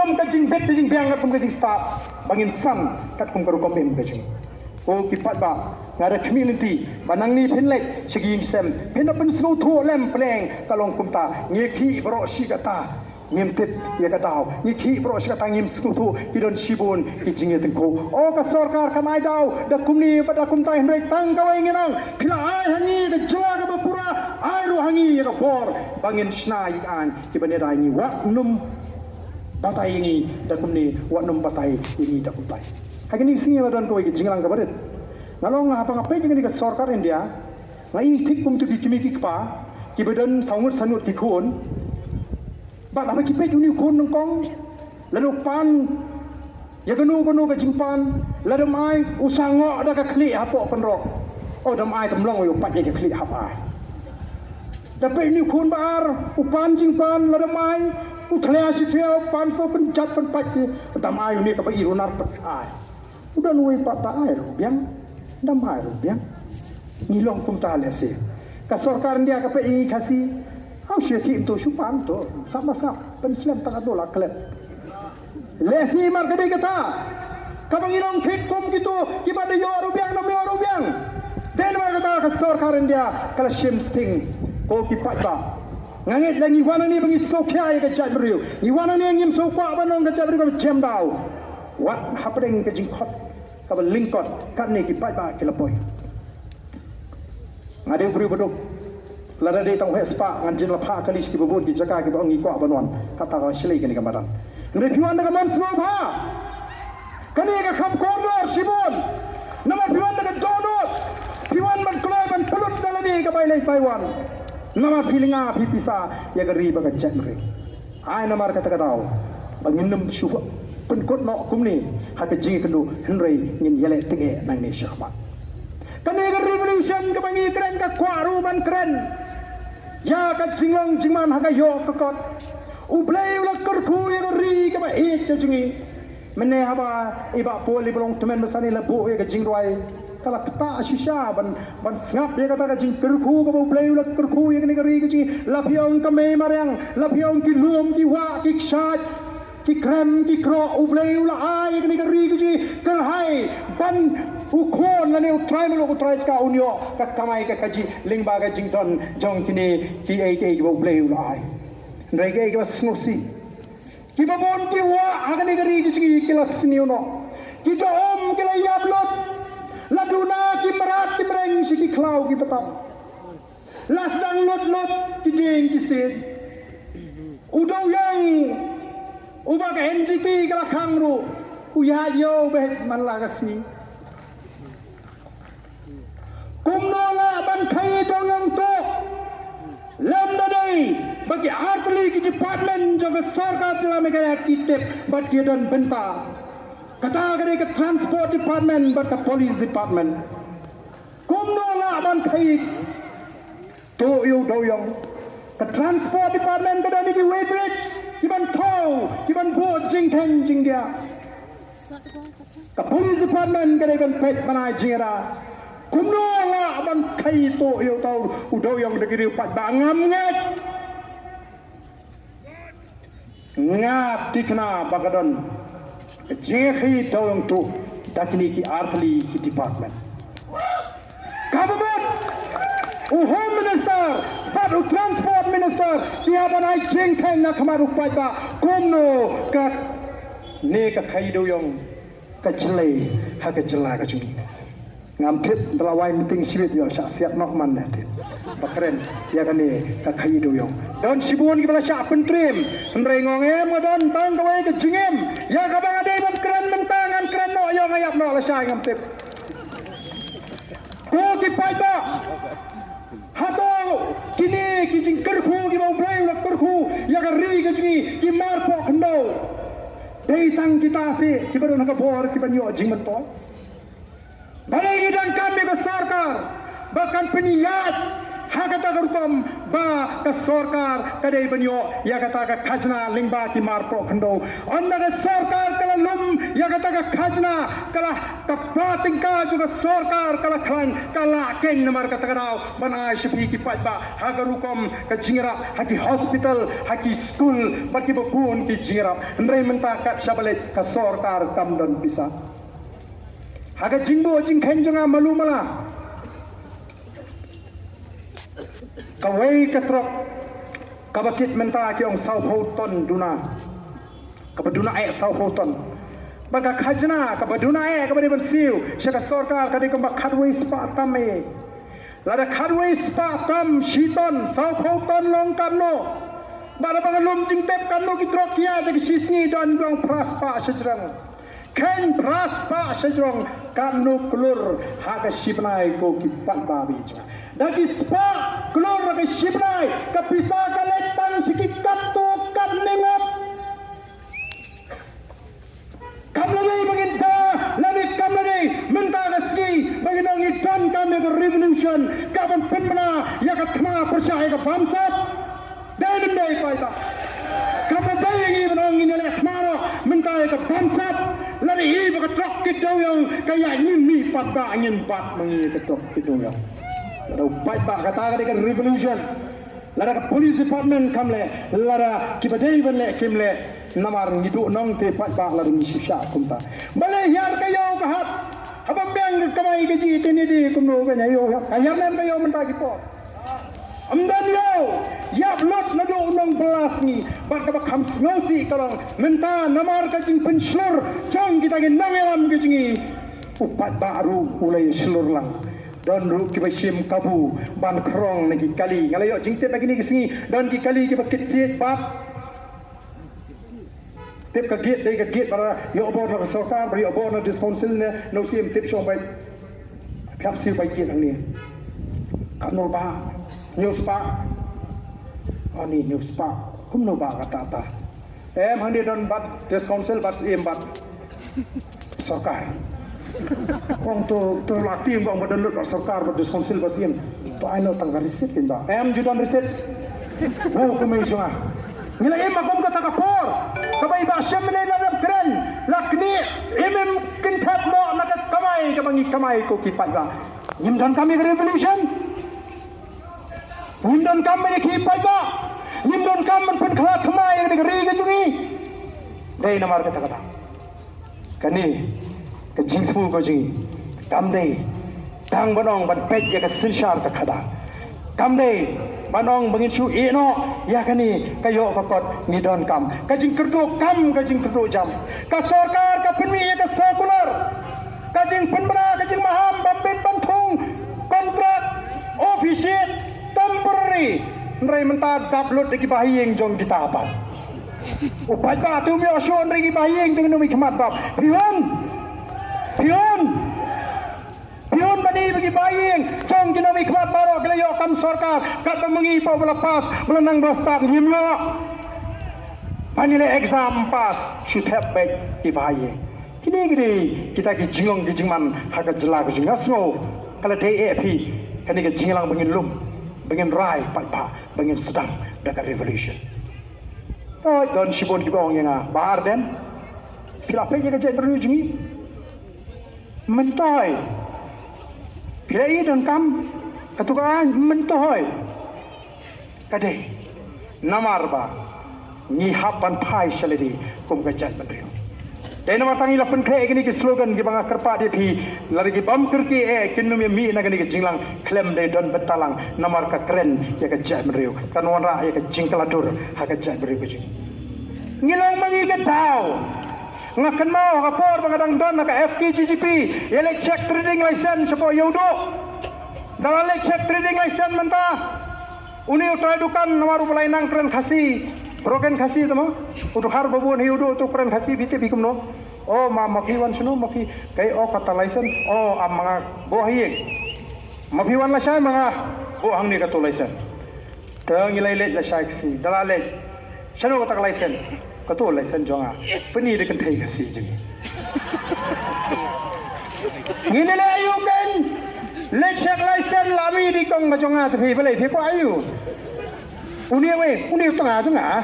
kom ka jing bet jing biang kum ka jing start bangin san kat kum ka kom em ka jing o ki pat ba ngada community banang ni phenlek sigi sem phenapen sno tho lem pleng kalong kum ta ngi khi bro si ka ta ngim tet ya ka daw ngi khi bro si ka ta ngim sno tho ki don sibun ki jing teng ko o ka sarkar kan ai daw da kum ni pada kum ta hendrek tang ka wai nginang phila ai hangi da jela ka bapura ai ro hangi ya ka bor bangin snai an ki bane dai ni wa num batai ini dak kumni wanum batai ini dak kumpai hagini singa dan ko jinglang ka baret ngalong apa ngapai jing ni ka sarkar India ngai thik kum tu kimi ki pa ki bedan sangut sanut ki khon ba apa ki pe uni khon nong kong lalu pan ya ganu ka jingpan lalu mai usango da ka kli apo penro oh dam ai tamlong yo pat ye ka kli apa da pe ni khon bar upan jingpan lalu mai utlaya si tiao pan po penjat penpat dam ai ni ka pa irunar pat ai udah nuai pat ta ai biang dam ai biang ni long kum ta le se ka sarkar dia ka pa i khasi au syeki to supan to sama-sama penslam ta dola klep le si mar ka kata ka bangilong thik kum gitu ki ba de yo biang no yo biang den mar kata ka sarkar dia kala shim sting ko ki pat ba ngangit lagi wana ni bangi skokya ya kecak beriu ni wana ni ngim sokwa banong kecak beriu ka jam daw what happening ka jingkot ka lingkot kan ni ki pai ba ki lapoi ngade beriu bodok lada de tong hespa ngan jin lapha kalis ki bobon ki jaka ki bangi kwa banwan kata ka silai ki ni kamaran ngre piwan ka man slopa kani ka kham corner sibon nama piwan ka donot piwan man kloy man pulut dalani ka bai lai paiwan nama pilinga pipisa ya gari baga cemre ai namar kata kadau banginum syuh penkot no kumni hak jing kendu henry ngin yele tege nang ni syahmat kani revolution ka bangi keren ka kwaru man keren ya ka jinglong jingman hak yo kokot ublai ula kerku ya gari ka ba hit ka jingi mene haba iba poli belong temen mesani lebu ya ka jingwai kala kata shisha ban snap ya kata ka jing kerku ka ba ublai ula kerku ya ni gari ka jing lapiong ka me mariang lapiong ki lum ki wa ki kshat ki krem ki kro ublai ula ai ka ni gari ka jing kal hai ban ukon la ne utrai mo utrai ka unyo ka kamai ka kaji lingba ka jing ton jong kini ki ai ki ba ublai ula ai ndai ka ka snosi ki ba bon ki wa aga ni gari ka jing ki la sniono ki to om ki la yablot laduna ki merat ki mereng si ki klau ki petang las dang lot ki ding ki sit udau yang uba ka NGT ka la khang ru uya yo bet man la ka si kumno la ban khai dong yang to lam da dai bagi artli ki department jo ka sarkar chila me ka ki tep bat ki don benta kata kare ke transport department but the police department kumno la ban khai to yo do yong the transport department kada ni ki weighbridge ki ban thau ki ban bo jing theng jing dia the police department kada ban pet banai jingra kumno la ban khai to yo tau u do yong de ki pat ba ngam ngat ngap tikna bagadon Jekhi tawang tu dakni ki artli ki department government home minister but transport minister dia banai jeng kai na kamaru pada komno ka ne ka khai do yong ka chlei ha ka chla ka chumi ngam thip dalawai meeting sibit yo syak siat nok man ne bakren ya kan ne ka khai do yong don sibun ki bala syak pentrim nrei ngongem ngadon tang kawai ke jingem ya ka bang ade ban keren mentangan keren no yo ngayap no la sai ngam tip ko ki pai ba hato kini ki jing kerku ki mau play la kerku ya ka ri ke jingi ki mar po khndo dei tang kita se ki baru ka bor ki ban yo jing mento balai dan kami ke sarkar bahkan peniyat kata hukum ba ke sorkar kadai banyo ya kata ke khajna lingba ki mar pro khando onna ke sorkar kala lum ya kata ke khajna kala kapra tingka juga sorkar kala klan kala ken namar kata kadau banai shpi ki patba hagar hukum ke jingra haki hospital haki school baki bapun ki jingra ndrai menta kat shabalet ke sorkar kam dan bisa haga jingbo jing khenjanga malumala kawai katrok kabakit menta ki ong Southampton duna kabaduna ai Southampton baga khajna kabaduna ai kabade bansiu shaka sarkar kadi kamba khadwai spa tame lada khadwai spa tam shiton Southampton long kamno bala bangalum jingtep kanno ki trokia jadi sisi don dong praspa sejrang ken praspa sejrang kanno klur haga shibnai ko ki patba bija dagi spa keluar dari Shibrai kapisa kaletang sikikat tu kat nengap kamlari menginta lari kamlari minta kasih bagi nang ikan kami ke revolution kapan penmana ya katma percaya ke bangsa dan demi faida kapan bayi menang ini oleh kemana minta ke bangsa lari ibu ke truk kita yang kayak ini patba angin pat mengi ke truk kita yang Lada upai pak kata kan revolution, lada police department kamle, lada kibadai banle kimle, namar ngidu nong te pak pak lada nisha kumta. Bale hiar kayo kahat, abang biang kamai keji tini di kumno kanya yo, hiar nem kayo menta kipo. Amdan yo, yap lot nado nong belas ni, bak bak ham snosi kalau menta namar kajing penslur, jong kita gin nangelam kajingi, upai baru mulai slur lang. Dan ru ki basim kabu ban krong nagi kali ngalayo jingte bagi ni kesini dan ki kali ki bakit siet bat tip ka gate para yo bor na sarkar bari yo bor na disconsil ne no sim tip shong bai khap sil bai ki ang ni kanol ba news pa ani news pa kum no ba kata ta handi don bat disconsil bat sim bat sarkar Orang tu latih orang berdelut sarkar berdiskonsil basian. Tu I know tangga riset kinda. Judan riset. Oh kami sunga. Nila makom kata kapor. Kabai bahasa menai dalam keren. Lakni kintat mo nakat kamai ko kipat ba. Nyimdan kami ke revolution. Nyimdan kami kipat ba. Nyimdan kami pun kelat kamai ke negeri ke jungi. Dai namar kata. Kani kejingfu kajing kamdei tang banong ban pet ya kesilshar ka khada kamdei banong bangin su eno ya kani kayo kakot ni don kam kajing kerdo jam ka sarkar ka penmi ya ka sekular kajing penbra kajing maham bambit bantung kontrak ofisial temporary nrai menta download lagi bahiyeng jong kita apa upai ba tu mi osun lagi bahiyeng jong numi kemat bab Pion bani bagi baying cong kina mikmat baro kelayo kam sarkar kat mengi pa lepas belenang berstat himlo panile exam pass should have back di baying kini kita ki jingman haga jela ki jingasno kala DAP kani ki jinglang bangin lum bangin rai pa bangin sedang dekat revolution oh don sibon ki bong yang bahar den pila pe jaga jai berujungi mentoy pilai dan kam ketukaan mentoy kade namar ba ni hapan pai saladi kum kajat bandrio dan nama tangi lapan kre gini ke slogan ki banga kerpa dia pi lari ki bam kerki kinu mi na gini ke jinglang klem de don betalang namar ka keren ya kajat bandrio kan wanra ya ka jingkaladur ha kajat bandrio ke jing ngilang mangi ke tau ngakan mau kapor mengadang don nak FKGGP elek check trading license sepo yodo dalam elek check trading license mentah uni utrai dukan namaru mulai nang keren khasi broken khasi tamo utu har babun yodo tu keren khasi bite bikum no oh mafi wan suno mafi kai oh kata license oh amanga bo hiye mafi wan la shay manga bo hangni ka to license tang ilai let la shay si dalale shanu kata license kato license jonga pani de kan thai kasi jing ngine la ayukan lecek license lami di kong macam ngah tapi boleh tapi kau ayu. Unia weh, unia tengah.